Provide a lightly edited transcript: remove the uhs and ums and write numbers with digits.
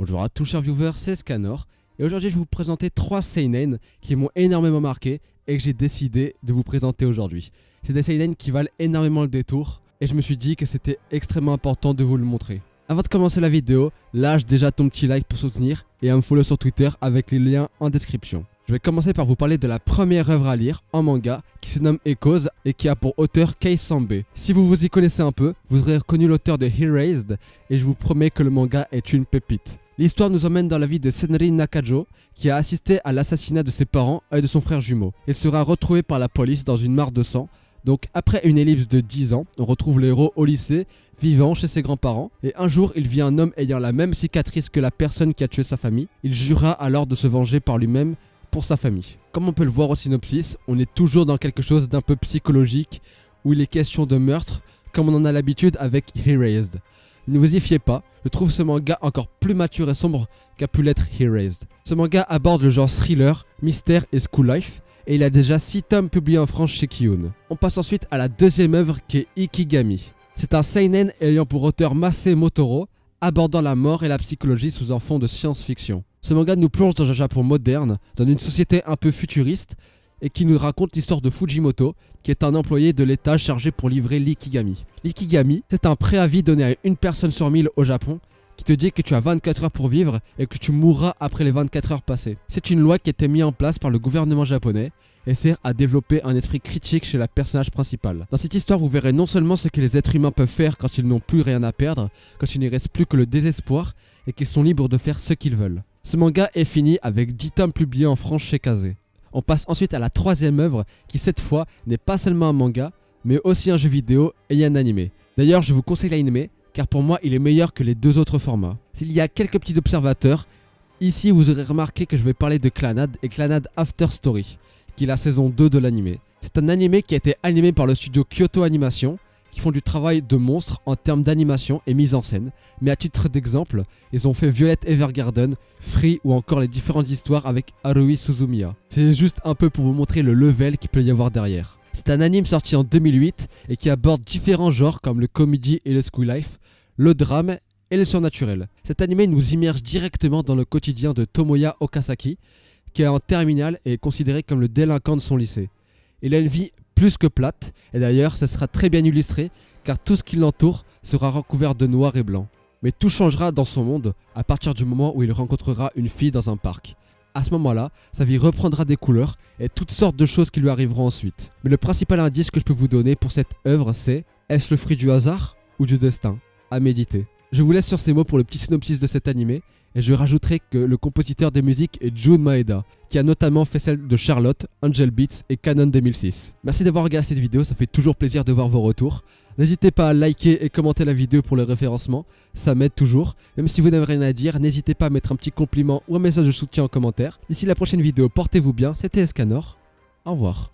Bonjour à tous chers viewers, c'est Scanor et aujourd'hui je vais vous présenter 3 seinen qui m'ont énormément marqué et que j'ai décidé de vous présenter aujourd'hui. C'est des seinen qui valent énormément le détour et je me suis dit que c'était extrêmement important de vous le montrer. Avant de commencer la vidéo, lâche déjà ton petit like pour soutenir et un me follow sur Twitter avec les liens en description. Je vais commencer par vous parler de la première œuvre à lire en manga qui se nomme Echoes et qui a pour auteur Kei Sanbe. Si vous vous y connaissez un peu, vous aurez reconnu l'auteur de Erased et je vous promets que le manga est une pépite. L'histoire nous emmène dans la vie de Senri Nakajo qui a assisté à l'assassinat de ses parents et de son frère jumeau. Il sera retrouvé par la police dans une mare de sang. Donc après une ellipse de 10 ans, on retrouve le héros au lycée, vivant chez ses grands-parents. Et un jour, il vit un homme ayant la même cicatrice que la personne qui a tué sa famille. Il jura alors de se venger par lui-même pour sa famille. Comme on peut le voir au synopsis, on est toujours dans quelque chose d'un peu psychologique où il est question de meurtre comme on en a l'habitude avec Erased. Ne vous y fiez pas, je trouve ce manga encore plus mature et sombre qu'a pu l'être Erased. Ce manga aborde le genre thriller, mystère et school life et il a déjà 6 tomes publiés en France chez Kiyun. On passe ensuite à la deuxième œuvre qui est Ikigami. C'est un seinen ayant pour auteur Mase Motoro, abordant la mort et la psychologie sous un fond de science-fiction. Ce manga nous plonge dans un Japon moderne, dans une société un peu futuriste, et qui nous raconte l'histoire de Fujimoto, qui est un employé de l'État chargé pour livrer l'Ikigami. L'Ikigami, c'est un préavis donné à une personne sur 1000 au Japon, qui te dit que tu as 24 heures pour vivre et que tu mourras après les 24 heures passées. C'est une loi qui a été mise en place par le gouvernement japonais et sert à développer un esprit critique chez la personnage principale. Dans cette histoire, vous verrez non seulement ce que les êtres humains peuvent faire quand ils n'ont plus rien à perdre, quand il ne reste plus que le désespoir et qu'ils sont libres de faire ce qu'ils veulent. Ce manga est fini avec 10 tomes publiés en France chez Kazé. On passe ensuite à la troisième œuvre qui cette fois n'est pas seulement un manga, mais aussi un jeu vidéo et un animé. D'ailleurs, je vous conseille l'animé car pour moi il est meilleur que les deux autres formats. S'il y a quelques petits observateurs, ici vous aurez remarqué que je vais parler de Clannad et Clannad After Story, qui est la saison 2 de l'animé. C'est un animé qui a été animé par le studio Kyoto Animation, qui font du travail de monstre en termes d'animation et mise en scène. Mais à titre d'exemple, ils ont fait Violet Evergarden, Free ou encore les différentes histoires avec Haruhi Suzumiya. C'est juste un peu pour vous montrer le level qu'il peut y avoir derrière. C'est un anime sorti en 2008 et qui aborde différents genres comme le comedy et le school life, le drame et le surnaturel. Cet animé nous immerge directement dans le quotidien de Tomoya Okasaki, qui est en terminale et est considéré comme le délinquant de son lycée. Il a une vie plus que plate, et d'ailleurs ce sera très bien illustré car tout ce qui l'entoure sera recouvert de noir et blanc. Mais tout changera dans son monde à partir du moment où il rencontrera une fille dans un parc. À ce moment-là, sa vie reprendra des couleurs et toutes sortes de choses qui lui arriveront ensuite. Mais le principal indice que je peux vous donner pour cette œuvre c'est: est-ce le fruit du hasard ou du destin? À méditer. Je vous laisse sur ces mots pour le petit synopsis de cet animé. Et je rajouterai que le compositeur des musiques est Jun Maeda, qui a notamment fait celle de Charlotte, Angel Beats et Canon 2006. Merci d'avoir regardé cette vidéo, ça fait toujours plaisir de voir vos retours. N'hésitez pas à liker et commenter la vidéo pour le référencement, ça m'aide toujours. Même si vous n'avez rien à dire, n'hésitez pas à mettre un petit compliment ou un message de soutien en commentaire. D'ici la prochaine vidéo, portez-vous bien, c'était Scanor, au revoir.